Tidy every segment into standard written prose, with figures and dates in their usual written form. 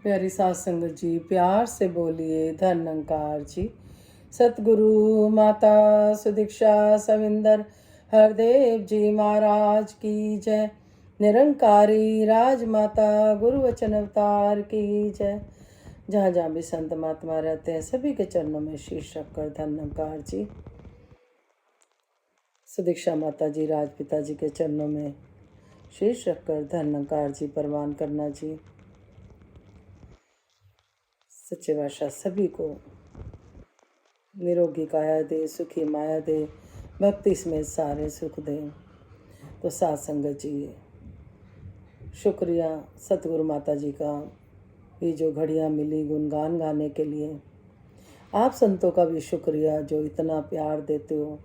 प्यारी साध संगत जी, प्यार से बोलिए धन निरंकार जी। सतगुरु माता सुदीक्षा सविंदर हरदेव जी महाराज की जय। निरंकारी राजमाता गुरु वचन अवतार की जय। जहाँ जहाँ भी संत महात्मा रहते हैं सभी के चरणों में शीश रखकर धन निरंकार जी, सुदीक्षा माता जी, राजपिता जी के चरणों में शीश रखकर धन निरंकार जी प्रवान करना जी। सच्चे बादशाह सभी को निरोगी काया दे, सुखी माया दे, भक्ति समेत सारे सुख दे। तो साथ संगत जी, शुक्रिया सतगुरु माता जी का, ये जो घड़ियाँ मिली गुणगान गाने के लिए। आप संतों का भी शुक्रिया जो इतना प्यार देते हो।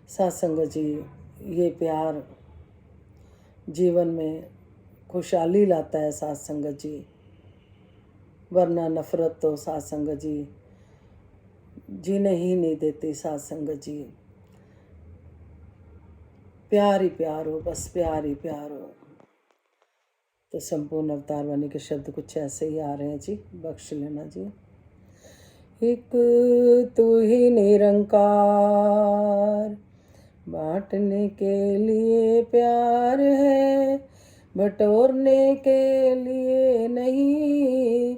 साथ संगत जी, ये प्यार जीवन में खुशहाली लाता है साथ संगत जी, वरना नफरत तो साथ संगत जी जीने ही नहीं देती। साथ संगत जी, प्यार ही प्यार हो, बस प्यार ही प्यार हो। तो संपूर्ण अवतार वाणी के शब्द कुछ ऐसे ही आ रहे हैं जी, बख्श लेना जी। एक तू ही निरंकार, बांटने के लिए प्यार है, बटोरने के लिए नहीं।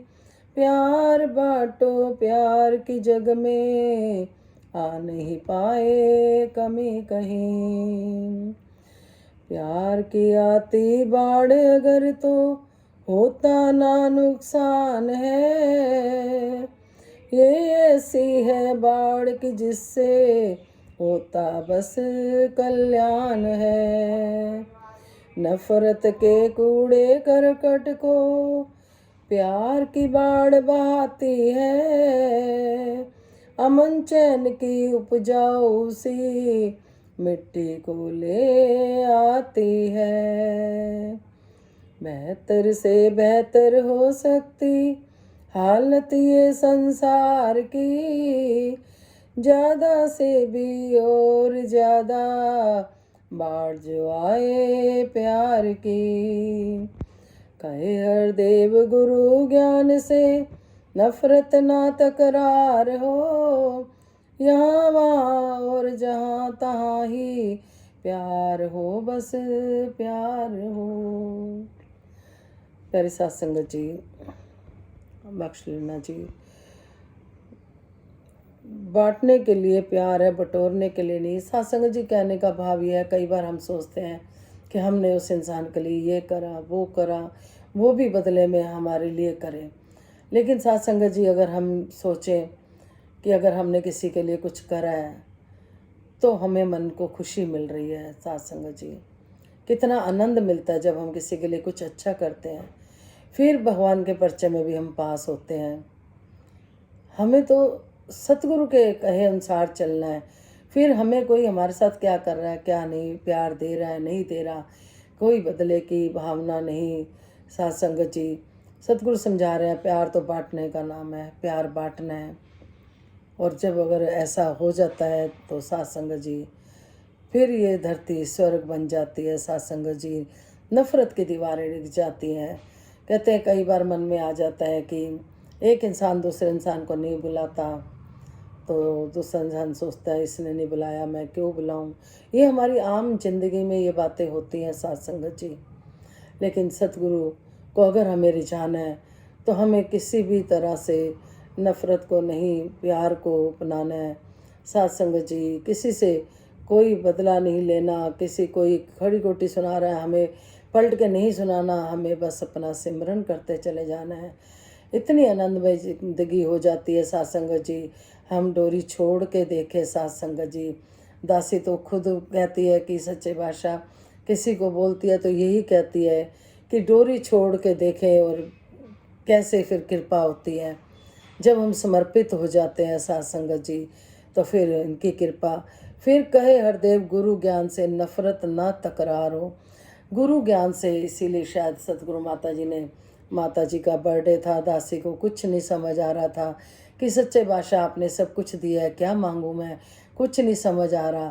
प्यार बांटो, प्यार की जग में आ नहीं पाए कमी कहीं। प्यार की आती बाढ़ अगर तो होता ना नुकसान है। ये ऐसी है बाढ़ की जिससे होता बस कल्याण है। नफरत के कूड़े करकट को प्यार की बाढ़ बहाती है। अमन चैन की उपजाऊ सी मिट्टी को ले आती है। बेहतर से बेहतर हो सकती हालत ये संसार की, ज़्यादा से भी और ज़्यादा बाढ़ जो आए प्यार की। कहे हर देव गुरु ज्ञान से नफरत ना तकरार हो, यहाँ वहाँ और जहाँ तहाँ ही प्यार हो, बस प्यार हो। प्यारी साथ संगत जी, बख्श लेना जी। बांटने के लिए प्यार है, बटोरने के लिए नहीं। साथ संगत जी, कहने का भाव ये है, कई बार हम सोचते हैं कि हमने उस इंसान के लिए ये करा वो करा, वो भी बदले में हमारे लिए करे। लेकिन साथ संगत जी, अगर हम सोचें कि अगर हमने किसी के लिए कुछ करा है तो हमें मन को खुशी मिल रही है। साथ संगत जी, कितना आनंद मिलता है जब हम किसी के लिए कुछ अच्छा करते हैं। फिर भगवान के परिचय में भी हम पास होते हैं। हमें तो सतगुरु के कहे अनुसार चलना है। फिर हमें कोई हमारे साथ क्या कर रहा है क्या नहीं, प्यार दे रहा है नहीं दे रहा, कोई बदले की भावना नहीं। साथ संगत जी, सतगुरु समझा रहे हैं प्यार तो बांटने का नाम है, प्यार बांटना है। और जब अगर ऐसा हो जाता है तो साथ संगत जी, फिर ये धरती स्वर्ग बन जाती है। साथ संगत जी, नफरत की दीवारें डिग जाती हैं। कहते हैं कई बार मन में आ जाता है कि एक इंसान दूसरे इंसान को नहीं बुलाता तो दूसरा इंसान सोचता है इसने नहीं बुलाया मैं क्यों बुलाऊं। ये हमारी आम जिंदगी में ये बातें होती हैं साथ संगत जी। लेकिन सतगुरु को अगर हमें रिझाना है तो हमें किसी भी तरह से नफ़रत को नहीं, प्यार को अपनाना है। साथ संगत जी, किसी से कोई बदला नहीं लेना, किसी कोई खड़ी खोटी सुना रहा है हमें पलट के नहीं सुनाना, हमें बस अपना सिमरन करते चले जाना है। इतनी आनंदमय जिंदगी हो जाती है साथ संगत जी। हम डोरी छोड़ के देखें साथ संगत जी। दासी तो खुद कहती है कि सच्चे बादशाह किसी को बोलती है तो यही कहती है कि डोरी छोड़ के देखें और कैसे फिर कृपा होती है। जब हम समर्पित हो जाते हैं साथ संगत जी तो फिर इनकी कृपा। फिर कहे हरदेव गुरु ज्ञान से नफरत ना तकरार हो। गुरु ज्ञान से, इसीलिए शायद सतगुरु माता जी ने, माता जी का बर्थडे था, दासी को कुछ नहीं समझ आ रहा था कि सच्चे बादशाह आपने सब कुछ दिया है, क्या मांगूँ मैं, कुछ नहीं समझ आ रहा।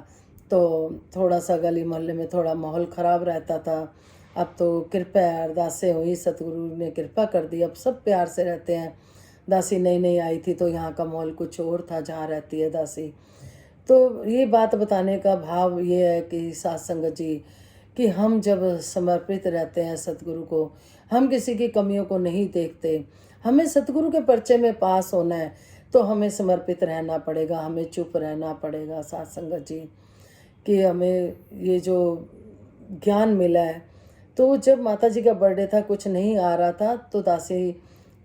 तो थोड़ा सा गली मोहल्ले में थोड़ा माहौल ख़राब रहता था। अब तो कृपा अरदासें हुई, सतगुरु ने कृपा कर दी, अब सब प्यार से रहते हैं। दासी नई नई आई थी तो यहाँ का माहौल कुछ और था जहाँ रहती है दासी। तो ये बात बताने का भाव ये है कि साथ संगत जी, कि हम जब समर्पित रहते हैं सतगुरु को, हम किसी की कमियों को नहीं देखते। हमें सतगुरु के पर्चे में पास होना है तो हमें समर्पित रहना पड़ेगा, हमें चुप रहना पड़ेगा साथ संगत जी, कि हमें ये जो ज्ञान मिला है। तो जब माता जी का बर्थडे था, कुछ नहीं आ रहा था, तो दासी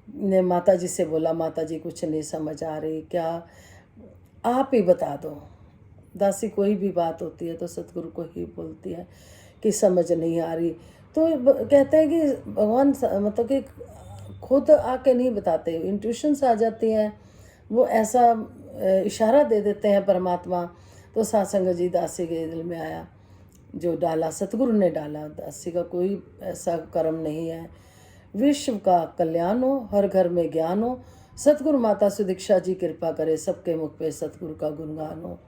ने माता जी से बोला, माता जी कुछ नहीं समझ आ रही, क्या आप ही बता दो। दासी कोई भी बात होती है तो सतगुरु को ही बोलती है कि समझ नहीं आ रही। तो कहते हैं कि भगवान मतलब कि खुद आके नहीं बताते, इंट्यूशंस आ जाती हैं, वो ऐसा इशारा दे देते हैं परमात्मा। तो सत्संग जी दासी के दिल में आया, जो डाला सतगुरु ने डाला। दासी का कोई ऐसा कर्म नहीं है। विश्व का कल्याण हो, हर घर में ज्ञान हो, सतगुरु माता सुदीक्षा जी कृपा करे, सबके मुख पे सतगुरु का गुणगान हो।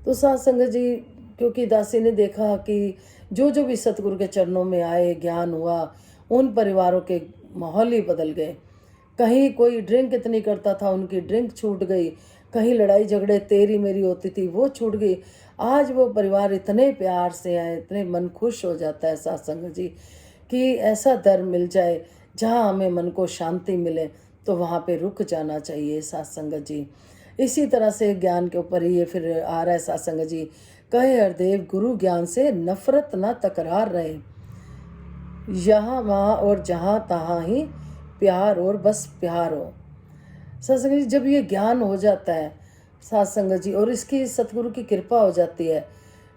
तो साथ संगत जी, क्योंकि दासी ने देखा कि जो जो भी सतगुरु के चरणों में आए, ज्ञान हुआ, उन परिवारों के माहौल ही बदल गए। कहीं कोई ड्रिंक इतनी करता था, उनकी ड्रिंक छूट गई। कहीं लड़ाई झगड़े तेरी मेरी होती थी, वो छूट गई। आज वो परिवार इतने प्यार से हैं, इतने मन खुश हो जाता है साथ संगत जी, कि ऐसा दर मिल जाए जहाँ हमें मन को शांति मिले, तो वहाँ पे रुक जाना चाहिए साथ संगत जी। इसी तरह से ज्ञान के ऊपर ही ये फिर आ रहा है साथ संगत जी, कहे हरदेव गुरु ज्ञान से नफरत न तकरार रहे, यहाँ वहाँ और जहाँ तहाँ ही प्यार और बस प्यार हो। सत्संग जी, जब ये ज्ञान हो जाता है साथ संगत जी, और इसकी सतगुरु की कृपा हो जाती है,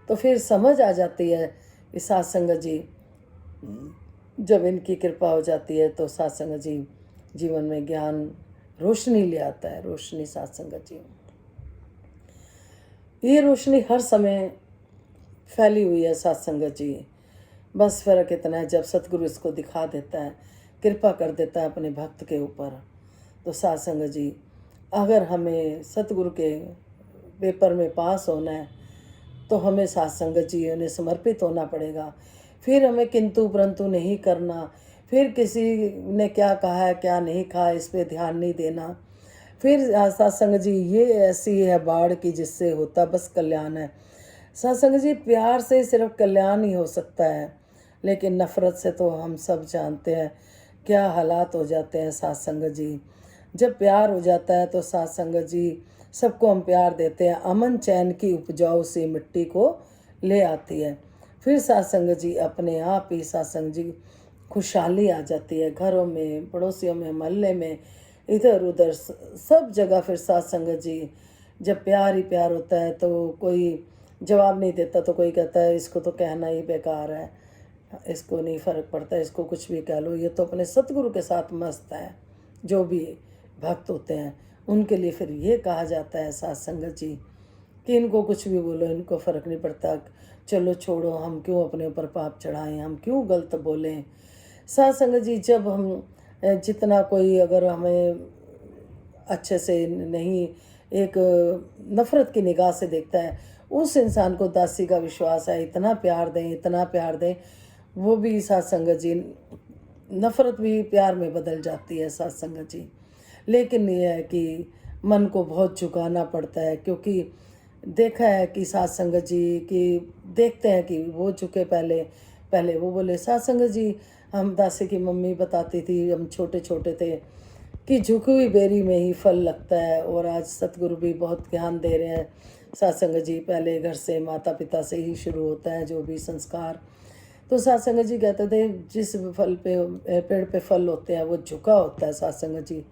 तो फिर समझ आ जाती है कि साथ संगत जी, जब इनकी कृपा हो जाती है तो साथ संगत जी जीवन में ज्ञान रोशनी ले आता है। रोशनी साथ संगत जी, ये रोशनी हर समय फैली हुई है साथ संगत जी। बस फ़र्क इतना है, जब सतगुरु इसको दिखा देता है, कृपा कर देता है अपने भक्त के ऊपर, तो साथ संगत जी, अगर हमें सतगुरु के पेपर में पास होना है तो हमें साथ संगत जी उन्हें समर्पित होना पड़ेगा। फिर हमें किंतु परंतु नहीं करना, फिर किसी ने क्या कहा है क्या नहीं कहा इस पे ध्यान नहीं देना। फिर साथ संगत जी, ये ऐसी है बाढ़ की जिससे होता बस कल्याण है। साथ संगत जी, प्यार से सिर्फ कल्याण ही हो सकता है, लेकिन नफ़रत से तो हम सब जानते हैं क्या हालात हो जाते हैं साथ संगत जी। जब प्यार हो जाता है तो साथ संगत जी, सबको हम प्यार देते हैं, अमन चैन की उपजाऊ सी मिट्टी को ले आती है। फिर साथ संगत जी, अपने आप ही साथ संगत जी खुशहाली आ जाती है, घरों में, पड़ोसियों में, मोहल्ले में, इधर उधर सब जगह। फिर साथ संगत जी, जब प्यार ही प्यार होता है तो कोई जवाब नहीं देता, तो कोई कहता है इसको तो कहना ही बेकार है, इसको नहीं फ़र्क पड़ता, इसको कुछ भी कह लो, ये तो अपने सतगुरु के साथ मस्त है। जो भी भक्त होते हैं उनके लिए फिर ये कहा जाता है साथ संगत जी, कि इनको कुछ भी बोलो, इनको फ़र्क नहीं पड़ता, चलो छोड़ो, हम क्यों अपने ऊपर पाप चढ़ाएं, हम क्यों गलत बोलें। साथ संगत जी, जब हम जितना कोई अगर हमें अच्छे से नहीं, एक नफ़रत की निगाह से देखता है, उस इंसान को दासी का विश्वास है, इतना प्यार दें, इतना प्यार दें, वो भी साथ संगत जी, नफ़रत भी प्यार में बदल जाती है साथ संगत जी। लेकिन ये है कि मन को बहुत झुकाना पड़ता है, क्योंकि देखा है कि साथ संगत जी की देखते हैं कि वो झुके, पहले पहले वो बोले, साथ संगत जी हम दासी की मम्मी बताती थी, हम छोटे छोटे थे, कि झुकी हुई बेरी में ही फल लगता है। और आज सतगुरु भी बहुत ज्ञान दे रहे हैं साथ संगत जी, पहले घर से माता पिता से ही शुरू होता है जो भी संस्कार। तो साथ संगत जी कहते थे, जिस फल पे पेड़ पे फल होते हैं वो झुका होता है साथ संगत जी।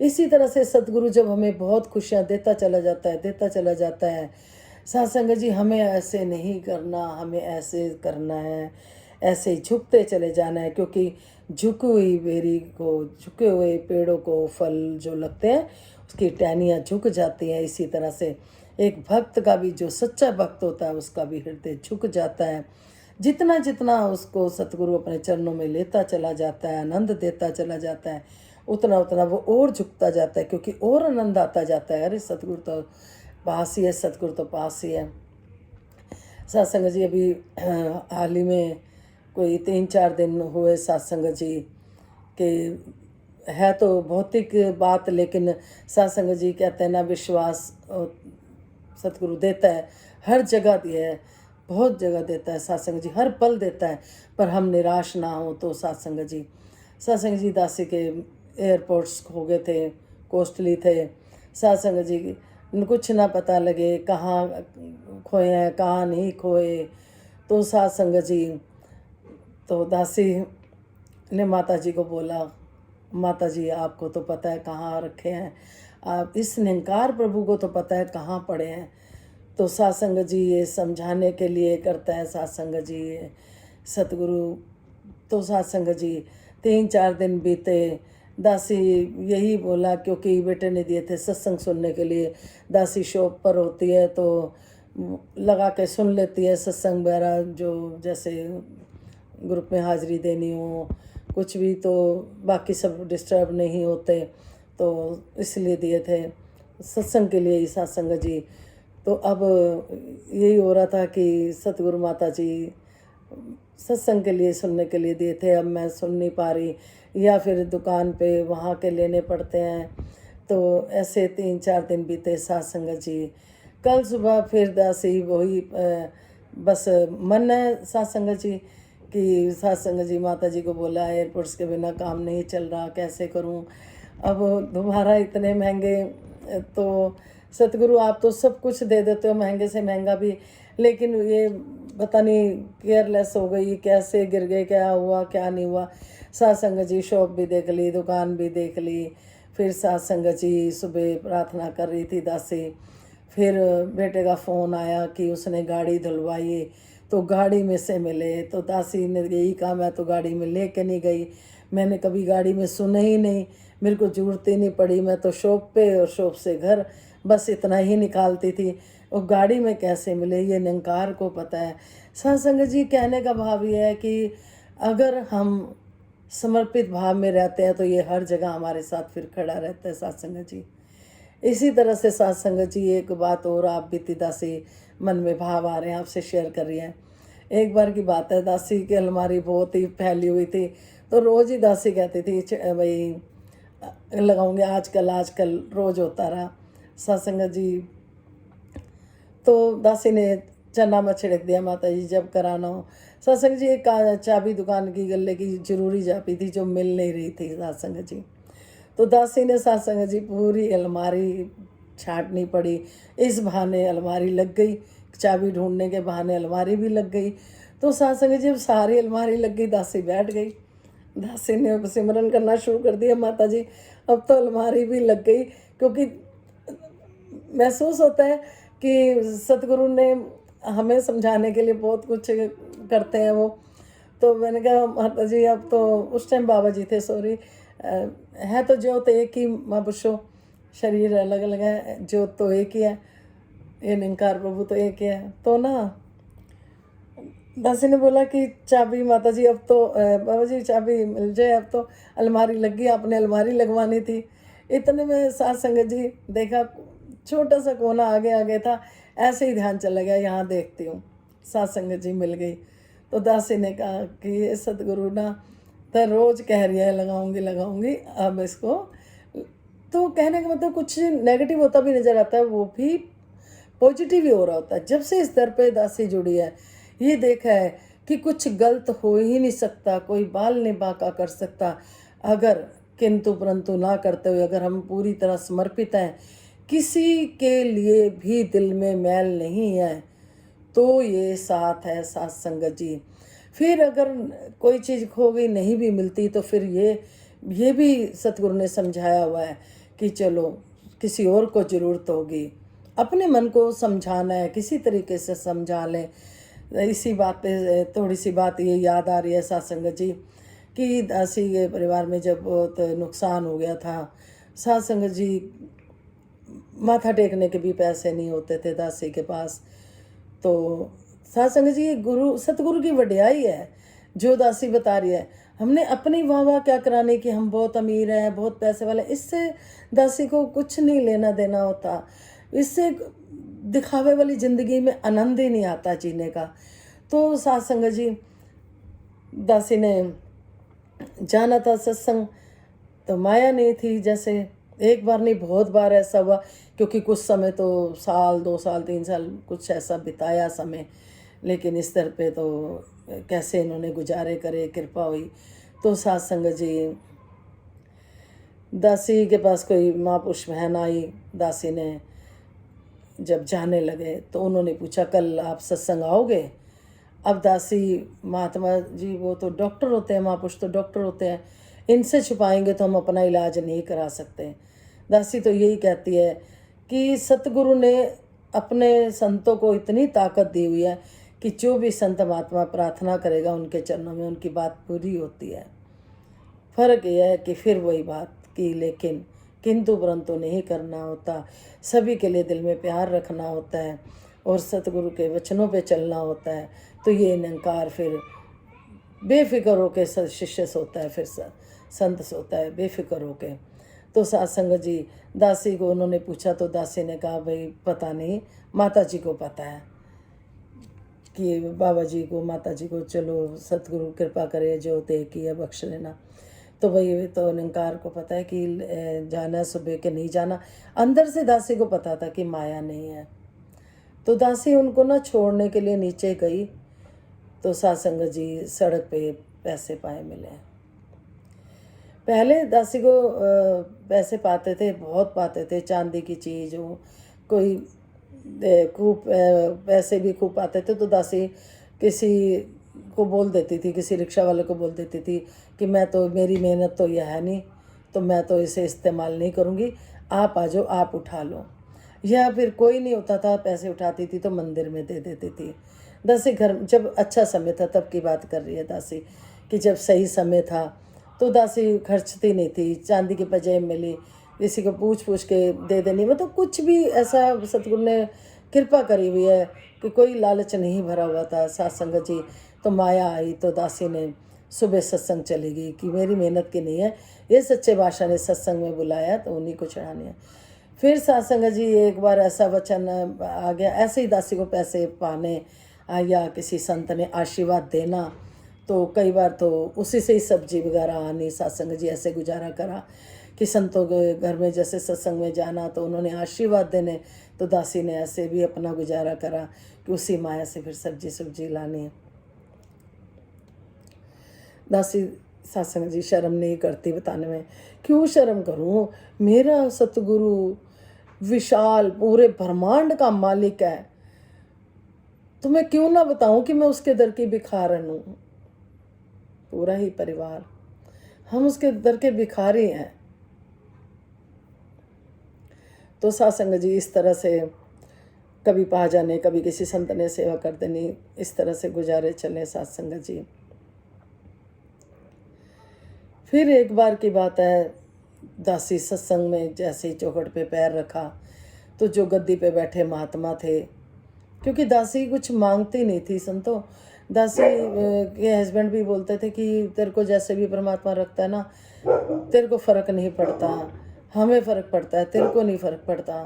इसी तरह से सतगुरु जब हमें बहुत खुशियाँ देता चला जाता है, देता चला जाता है, साथ संगत जी, हमें ऐसे नहीं करना, हमें ऐसे करना है, ऐसे ही झुकते चले जाना है, क्योंकि झुकी हुई बेरी को, झुके हुए पेड़ों को फल जो लगते हैं उसकी टहनियाँ झुक जाती हैं। इसी तरह से एक भक्त का भी, जो सच्चा भक्त होता है, उसका भी हृदय झुक जाता है। जितना जितना उसको सतगुरु अपने चरणों में लेता चला जाता है, आनंद देता चला जाता है, उतना उतना वो और झुकता जाता है, क्योंकि और आनंद आता जाता है। अरे सतगुरु तो पास ही है, सतगुरु तो पास ही है। सत्संग जी, अभी हाल ही में कोई 3-4 दिन हुए सत्संग जी के, है तो भौतिक बात, लेकिन सत्संग जी कहते हैं ना, विश्वास सतगुरु देता है, हर जगह दिया है, बहुत जगह देता है सत्संग जी, हर पल देता है, पर हम निराश ना हो। तो सत्संग जी दासी के एयरपोर्ट्स हो गए थे, कोस्टली थे। सत्संग जी कुछ ना पता लगे कहाँ खोए हैं कहाँ नहीं खोए। तो सत्संग जी, तो दासी ने माता जी को बोला, माता जी आपको तो पता है कहाँ रखे हैं, आप इस निरंकार प्रभु को तो पता है कहाँ पड़े हैं। तो सत्संग जी ये समझाने के लिए करता है सत्संग जी ये सतगुरु। तो सत्संग जी 3-4 दिन बीते, दासी यही बोला, क्योंकि बेटे ने दिए थे सत्संग सुनने के लिए। दासी शॉप पर होती है तो लगा के सुन लेती है सत्संग वगैरह, जो जैसे ग्रुप में हाजिरी देनी हो कुछ भी, तो बाकी सब डिस्टर्ब नहीं होते, तो इसलिए दिए थे सत्संग के लिए ही सत्संग जी। तो अब यही हो रहा था कि सतगुरु माता जी सत्संग के लिए सुनने के लिए दिए थे, अब मैं सुन नहीं पा रही, या फिर दुकान पे वहाँ के लेने पड़ते हैं। तो ऐसे 3-4 दिन बीते सत्संग जी। कल सुबह फिर दासी वही बस मन है सत्संग जी कि सत्संग जी माता जी को बोला एयरपोर्ट्स के बिना काम नहीं चल रहा, कैसे करूं, अब दोबारा इतने महंगे। तो सतगुरु आप तो सब कुछ दे देते हो, महंगे से महंगा भी, लेकिन ये पता नहीं केयरलेस हो गई, कैसे गिर गए, क्या हुआ क्या नहीं हुआ। सत्संग जी शॉप भी देख ली, दुकान भी देख ली। फिर सत्संग जी सुबह प्रार्थना कर रही थी दासी, फिर बेटे का फ़ोन आया कि उसने गाड़ी धुलवाई, तो गाड़ी में से मिले। तो दासी ने यही कहा, मैं तो गाड़ी में लेके नहीं गई, मैंने कभी गाड़ी में सुना ही नहीं, मेरे को जरूरत ही नहीं पड़ी, मैं तो शॉप पे और शॉप से घर बस इतना ही निकालती थी, और गाड़ी में कैसे मिले ये निरंकार को पता है। सत्संग जी कहने का भाव ये है कि अगर हम समर्पित भाव में रहते हैं तो ये हर जगह हमारे साथ फिर खड़ा रहता है सत्संग जी। इसी तरह से सत्संग जी एक बात और आप बीती दासी मन में भाव आ रहे हैं, आपसे शेयर कर रही हैं। एक बार की बात है, दासी की अलमारी बहुत ही फैली हुई थी, तो रोज़ ही दासी कहती थी भाई लगाऊंगे आजकल आजकल, रोज़ होता रहा सत्संग जी। तो दासी ने चना में छिड़क दिया, माता जी जब कराना हो। सत्संग जी एक चाबी दुकान की गले की जरूरी चाबी थी जो मिल नहीं रही थी सत्संग जी। तो दासी ने सत्संग जी पूरी अलमारी छांटनी पड़ी, इस बहाने अलमारी लग गई, चाबी ढूंढने के बहाने अलमारी भी लग गई। तो सत्संग जी जब सारी अलमारी लग गई, दासी बैठ गई। दासी ने सिमरन करना शुरू कर दिया, माता जी अब तो अलमारी भी लग गई, क्योंकि महसूस होता है कि सतगुरु ने हमें समझाने के लिए बहुत कुछ करते हैं वो। तो मैंने कहा माता जी अब तो, उस टाइम बाबा जी थे सॉरी, है तो ज्योत एक ही महापुरुषो, शरीर अलग अलग है, ज्योत तो एक ही है, ये निरंकार प्रभु तो एक ही है। तो ना दासी ने बोला कि चाबी माता जी अब तो बाबा जी चाबी मिल जाए, अब तो अलमारी लग गई, आपने अलमारी लगवानी थी। इतने में सत्संग जी देखा, छोटा सा कोना आगे आगे था, ऐसे ही ध्यान चला गया, यहाँ देखती हूँ सत्संग जी मिल गई। तो दासी ने कहा कि ये सतगुरु ना तो रोज़ कह रही है लगाऊंगी लगाऊंगी, अब इसको, तो कहने का मतलब कुछ नेगेटिव होता भी नज़र आता है, वो भी पॉजिटिव ही हो रहा होता है। जब से इस दर पे दासी जुड़ी है, ये देखा है कि कुछ गलत हो ही नहीं सकता, कोई बाल नहीं बांका कर सकता अगर किंतु परंतु ना करते हुए अगर हम पूरी तरह समर्पित हैं, किसी के लिए भी दिल में मैल नहीं है, तो ये साथ है सत्संग जी। फिर अगर कोई चीज़ खो गई नहीं भी मिलती, तो फिर ये भी सतगुरु ने समझाया हुआ है कि चलो किसी और को ज़रूरत होगी, अपने मन को समझाना है, किसी तरीके से समझा लें। इसी बात पे थोड़ी सी बात ये याद आ रही है सत्संग जी कि दासी के परिवार में जब बहुत नुकसान हो गया था, सत्संग जी माथा टेकने के भी पैसे नहीं होते थे दासी के पास। तो सत्संग जी गुरु सतगुरु की वड्याई है जो दासी बता रही है। हमने अपनी वाह वाह क्या कराने कि हम बहुत अमीर हैं, बहुत पैसे वाले, इससे दासी को कुछ नहीं लेना देना होता। इससे दिखावे वाली ज़िंदगी में आनंद ही नहीं आता जीने का। तो सत्संग जी दासी ने जाना था सत्संग, तो माया नहीं थी। जैसे एक बार नहीं बहुत बार ऐसा हुआ, क्योंकि कुछ समय तो साल 2 साल 3 साल कुछ ऐसा बिताया समय, लेकिन इस तरह पे तो कैसे इन्होंने गुजारे करे, कृपा हुई। तो सत्संग जी, दासी के पास कोई महापुरुष बहन आई। दासी ने जब जाने लगे तो उन्होंने पूछा, कल आप सत्संग आओगे? अब दासी, महात्मा जी वो तो डॉक्टर होते हैं, महापुरुष तो डॉक्टर होते हैं, इनसे छुपाएंगे तो हम अपना इलाज नहीं करा सकते। दासी तो यही कहती है कि सतगुरु ने अपने संतों को इतनी ताकत दी हुई है कि जो भी संत महात्मा प्रार्थना करेगा उनके चरणों में उनकी बात पूरी होती है। फर्क यह है कि फिर वही बात की, लेकिन किंतु परंतु नहीं करना होता, सभी के लिए दिल में प्यार रखना होता है और सतगुरु के वचनों पे चलना होता है। तो ये निरंकार फिर बेफिक्र होके शिष्य सोता है, फिर संत सोता है बेफिक्र होके। तो सत्संग जी, दासी को उन्होंने पूछा तो दासी ने कहा, भाई पता नहीं, माता जी को पता है कि बाबा जी को, माता जी को, चलो सतगुरु कृपा करे, जो दे की है बख्श लेना। तो भाई तो निरंकार को पता है कि जाना सुबह के नहीं जाना। अंदर से दासी को पता था कि माया नहीं है। तो दासी उनको ना छोड़ने के लिए नीचे गई, तो सत्संग जी सड़क पे पैसे पाए मिले। पहले दासी को पैसे पाते थे, बहुत पाते थे, चांदी की चीज़ हो, कोई खूब पैसे भी खूब पाते थे। तो दासी किसी को बोल देती थी, किसी रिक्शा वाले को बोल देती थी कि मैं तो, मेरी मेहनत तो यह है नहीं, तो मैं तो इसे इस्तेमाल नहीं करूँगी, आप आ जाओ, आप उठा लो। या फिर कोई नहीं होता था, पैसे उठाती थी तो मंदिर में दे देती थी। दासी घर, जब अच्छा समय था तब की बात कर रही है दासी, कि जब सही समय था तो दासी खर्चती नहीं थी। चांदी की पजेब मिली, किसी को पूछ पूछ के दे देनी, मतलब कुछ भी ऐसा सतगुरु ने कृपा करी हुई है कि कोई लालच नहीं भरा हुआ था। सत्संग जी, तो माया आई तो दासी ने सुबह सत्संग चली गई कि मेरी मेहनत की नहीं है, ये सच्चे बादशाह ने सत्संग में बुलाया तो उन्हीं को चढ़ाने है। फिर सत्संग जी, एक बार ऐसा वचन आ गया, ऐसे ही दासी को पैसे पाने या किसी संत ने आशीर्वाद देना, तो कई बार तो उसी से ही सब्जी वगैरह आनी। सत्संग जी ऐसे गुजारा करा कि संतों के घर में जैसे सत्संग में जाना तो उन्होंने आशीर्वाद देने, तो दासी ने ऐसे भी अपना गुजारा करा कि उसी माया से फिर सब्जी लानी। दासी सत्संग जी शर्म नहीं करती बताने में, क्यों शर्म करूं, मेरा सतगुरु विशाल पूरे ब्रह्मांड का मालिक है, तो मैं क्यों ना बताऊं कि मैं उसके दर की भिखारन हूं। पूरा ही परिवार हम उसके दर के भिखारी हैं। तो सत्संग जी इस तरह से कभी पा जाने, कभी किसी संत ने सेवा कर देनी, इस तरह से गुजारे चले सत्संग जी। फिर एक बार की बात है, दासी सत्संग में जैसे ही चौखट पे पैर रखा तो जो गद्दी पे बैठे महात्मा थे, क्योंकि दासी कुछ मांगती नहीं थी संतो, दासी के हस्बैंड भी बोलते थे कि तेरे को जैसे भी परमात्मा रखता है ना, तेरे को फ़र्क नहीं पड़ता, हमें फ़र्क पड़ता है, तेरे को नहीं फ़र्क पड़ता।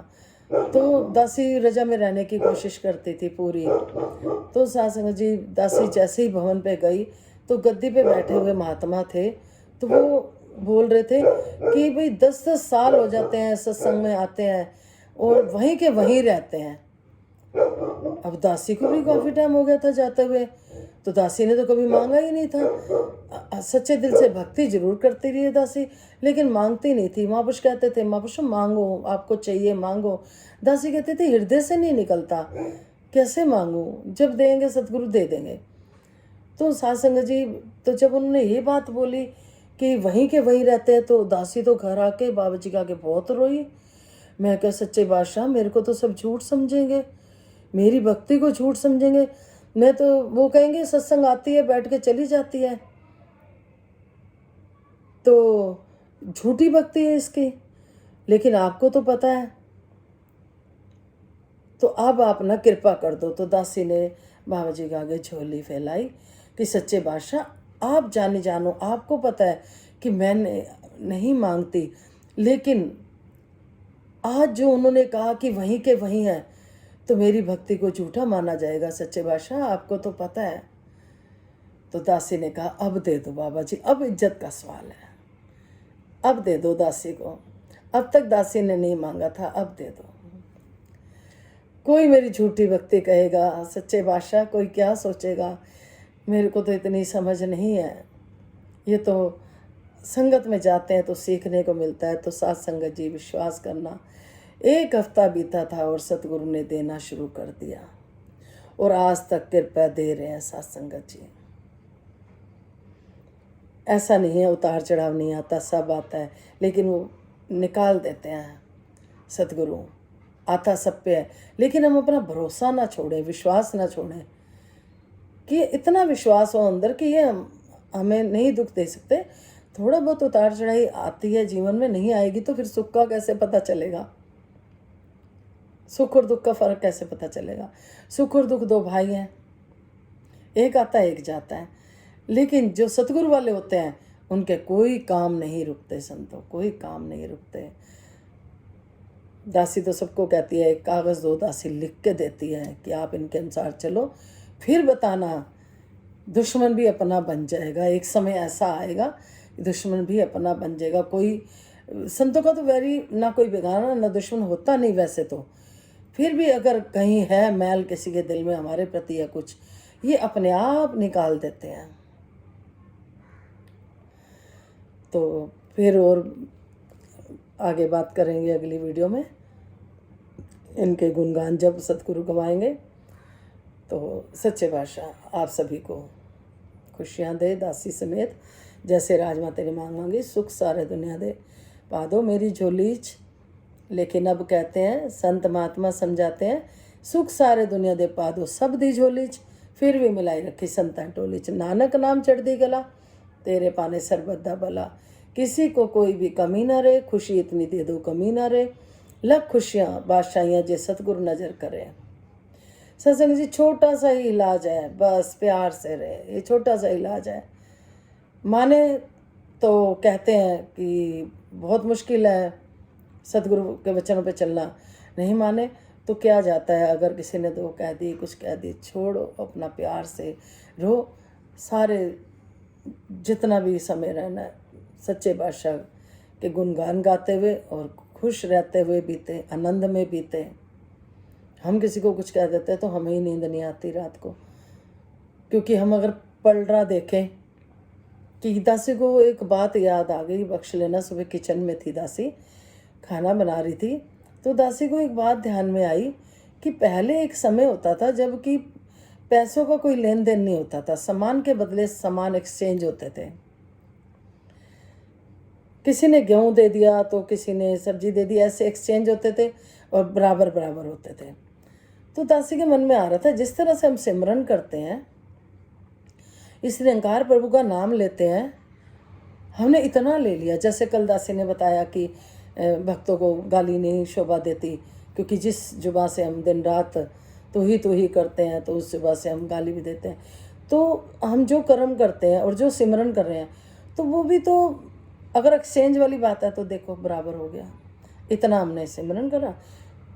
तो दासी रजा में रहने की कोशिश करती थी पूरी। तो सत्संग जी, दासी जैसे ही भवन पे गई तो गद्दी पे बैठे हुए महात्मा थे, तो वो बोल रहे थे कि भाई 10-10 साल हो जाते हैं सत्संग में आते हैं और वहीं के वहीं रहते हैं। अब दासी को भी काफ़ी टाइम हो गया था जाते हुए, तो दासी ने तो कभी मांगा ही नहीं था। सच्चे दिल से भक्ति जरूर करती रही है दासी, लेकिन मांगती नहीं थी। महापुरुष कहते थे, महापुरुष मांगो, आपको चाहिए मांगो। दासी कहती थी हृदय से नहीं निकलता, कैसे मांगूं, जब देंगे सतगुरु दे देंगे। तो सत्संग जी, तो जब उन्होंने ये बात बोली कि वहीं के वहीं रहते हैं, तो दासी तो घर आके बाबा जी के आगे बहुत रोई। मैं क्या, सच्चे बादशाह मेरे को तो सब झूठ समझेंगे, मेरी भक्ति को झूठ समझेंगे, मैं तो, वो कहेंगे सत्संग आती है बैठ के चली जाती है, तो झूठी भक्ति है इसकी, लेकिन आपको तो पता है, तो अब आप ना कृपा कर दो। तो दासी ने बाबा जी के आगे झोली फैलाई कि सच्चे बादशाह आप जाने जानो, आपको पता है कि मैंने नहीं मांगती, लेकिन आज जो उन्होंने कहा कि वहीं के वहीं है, तो मेरी भक्ति को झूठा माना जाएगा। सच्चे बादशाह आपको तो पता है। तो दासी ने कहा अब दे दो बाबा जी, अब इज्जत का सवाल है, अब दे दो दासी को। अब तक दासी ने नहीं मांगा था, अब दे दो। कोई मेरी झूठी भक्ति कहेगा, सच्चे बादशाह कोई क्या सोचेगा, मेरे को तो इतनी समझ नहीं है। ये तो संगत में जाते हैं तो सीखने को मिलता है। तो साथ संगत जी विश्वास करना, 1 हफ्ता बीता था और सतगुरु ने देना शुरू कर दिया और आज तक कृपया दे रहे हैं साथ संगत जी। ऐसा नहीं है उतार चढ़ाव नहीं आता, सब आता है, लेकिन वो निकाल देते हैं सतगुरु। आता सब पे है, लेकिन हम अपना भरोसा ना छोड़ें, विश्वास ना छोड़ें, कि इतना विश्वास हो अंदर कि ये हमें नहीं दुख दे सकते। थोड़ा बहुत उतार चढ़ाई आती है जीवन में, नहीं आएगी तो फिर सुख का कैसे पता चलेगा, सुख और दुख का फर्क कैसे पता चलेगा। सुख और दुख 2 भाई हैं, एक आता है एक जाता है, लेकिन जो सतगुरु वाले होते हैं उनके कोई काम नहीं रुकते संतों, कोई काम नहीं रुकते। दासी तो सबको कहती है, एक कागज़ दो, दासी लिख के देती है कि आप इनके अनुसार चलो, फिर बताना। दुश्मन भी अपना बन जाएगा, एक समय ऐसा आएगा दुश्मन भी अपना बन जाएगा। कोई संतों का तो वैरी ना कोई बेगाना ना दुश्मन होता नहीं वैसे तो, फिर भी अगर कहीं है मैल किसी के दिल में हमारे प्रति या कुछ, ये अपने आप निकाल देते हैं। तो फिर और आगे बात करेंगे अगली वीडियो में, इनके गुणगान जब सतगुरु गवाएंगे। तो सच्चे बादशाह आप सभी को खुशियाँ दे दासी समेत, जैसे राजमा तेरी मांग मांगी, सुख सारे दुनिया दे पा दो मेरी झोलीच। लेकिन अब कहते हैं संत महात्मा समझाते हैं, सुख सारे दुनिया दे पा दो सब दी झोलीच, फिर भी मिलाई रखी संतां टोलीच। नानक नाम चढ़दी गला, तेरे पाने सरबत दा भला। किसी को कोई भी कमी ना रहे, खुशी इतनी दे दो कमी ना रहे। लख खुशियाँ बादशाहियाँ जे सतगुरु नजर करे। सत्संग जी छोटा सा ही इलाज है, बस प्यार से रहे, ये छोटा सा इलाज है। माने तो कहते हैं कि बहुत मुश्किल है सतगुरु के वचनों पे चलना, नहीं माने तो क्या जाता है। अगर किसी ने 2 कह दी, कुछ कह दी, छोड़ो, अपना प्यार से रहो। सारे जितना भी समय रहना है सच्चे बादशाह के गुणगान गाते हुए और खुश रहते हुए बीते, आनंद में बीते। हम किसी को कुछ कह देते हैं तो हमें ही नींद नहीं आती रात को, क्योंकि हम अगर पलड़ा देखें कि दासी को एक बात याद आ गई, बख्श लेना। सुबह किचन में थी दासी, खाना बना रही थी, तो दासी को एक बात ध्यान में आई कि पहले एक समय होता था जब कि पैसों का कोई लेन देन नहीं होता था, सामान के बदले सामान एक्सचेंज होते थे। किसी ने गेहूँ दे दिया तो किसी ने सब्जी दे दी, ऐसे एक्सचेंज होते थे और बराबर बराबर होते थे। तो दासी के मन में आ रहा था, जिस तरह से हम सिमरन करते हैं, इस निरंकार प्रभु का नाम लेते हैं, हमने इतना ले लिया। जैसे कल दासी ने बताया कि भक्तों को गाली नहीं शोभा देती, क्योंकि जिस जुबान से हम दिन रात तो ही करते हैं, तो उस जुबान से हम गाली भी देते हैं। तो हम जो कर्म करते हैं और जो सिमरन कर रहे हैं, तो वो भी तो अगर एक्सचेंज वाली बात है तो देखो बराबर हो गया। इतना हमने सिमरन करा,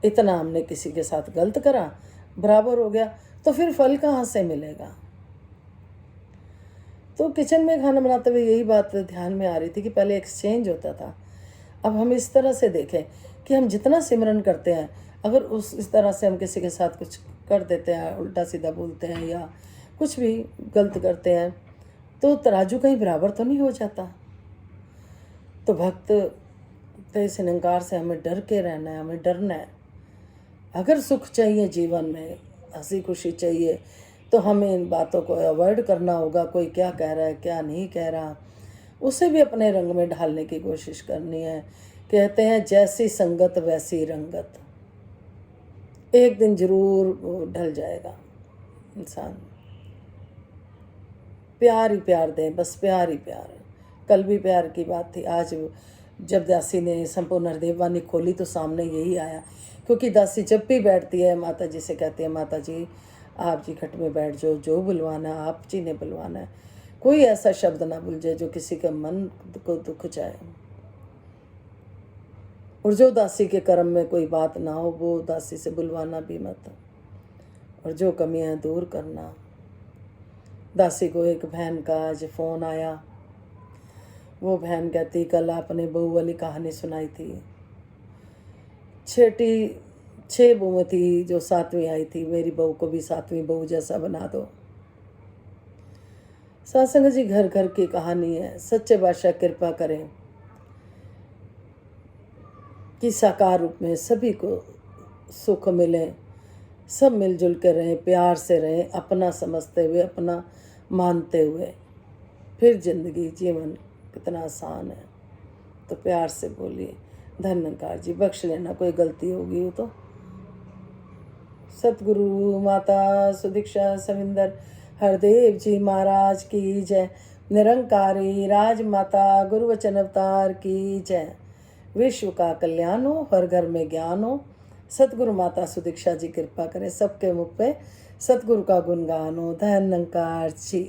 इतना हमने किसी के साथ गलत करा, बराबर हो गया। तो फिर फल कहाँ से मिलेगा। तो किचन में खाना बनाते हुए यही बात ध्यान में आ रही थी कि पहले एक्सचेंज होता था। अब हम इस तरह से देखें कि हम जितना सिमरन करते हैं, अगर इस तरह से हम किसी के साथ कुछ कर देते हैं, उल्टा सीधा बोलते हैं या कुछ भी गलत करते हैं, तो तराजू कहीं बराबर तो नहीं हो जाता। तो भक्त तो इस निरंकार से हमें डर के रहना है, हमें डरना है। अगर सुख चाहिए जीवन में, हंसी खुशी चाहिए, तो हमें इन बातों को अवॉइड करना होगा। कोई क्या कह रहा है क्या नहीं कह रहा, उसे भी अपने रंग में ढालने की कोशिश करनी है। कहते हैं जैसी संगत वैसी रंगत, एक दिन जरूर ढल जाएगा इंसान। प्यार ही प्यार दें, बस प्यार ही प्यार। कल भी प्यार की बात थी, आज जब दासी ने संपूर्ण हृदय वाणी खोली तो सामने यही आया। क्योंकि दासी जब भी बैठती है माता जी से कहती है, माता जी आप जी खट में बैठ जाओ, जो बुलवाना आप जी ने बुलवाना है। कोई ऐसा शब्द ना भूल जाए जो किसी का मन को दुख जाए, और जो दासी के कर्म में कोई बात ना हो वो दासी से बुलवाना भी मत, और जो कमियां दूर करना। दासी को एक बहन का आज फ़ोन आया। वो बहन कहती कल आपने बहू वाली कहानी सुनाई थी। छठी 6 बहुएं थी, जो 7वीं आई थी, मेरी बहू को भी 7वीं बहू जैसा बना दो। सत्संग जी घर घर की कहानी है। सच्चे बादशाह कृपा करें कि साकार रूप में सभी को सुख मिले, सब मिलजुल के रहें, प्यार से रहें, अपना समझते हुए, अपना मानते हुए, फिर जिंदगी जीवन कितना आसान है। तो प्यार से बोलिए। धन्यकार जी, बख्श लेना कोई गलती होगी हो तो। सतगुरु माता सुदीक्षा सविंदर हरदेव जी महाराज की जय। निरंकारी राज माता गुरु वचन अवतार की जय। विश्व का कल्याण हो, हर घर में ज्ञान हो। सतगुरु माता सुदीक्षा जी कृपा करें, सबके मुख पे सतगुरु का गुणगान हो। धन्यकार जी।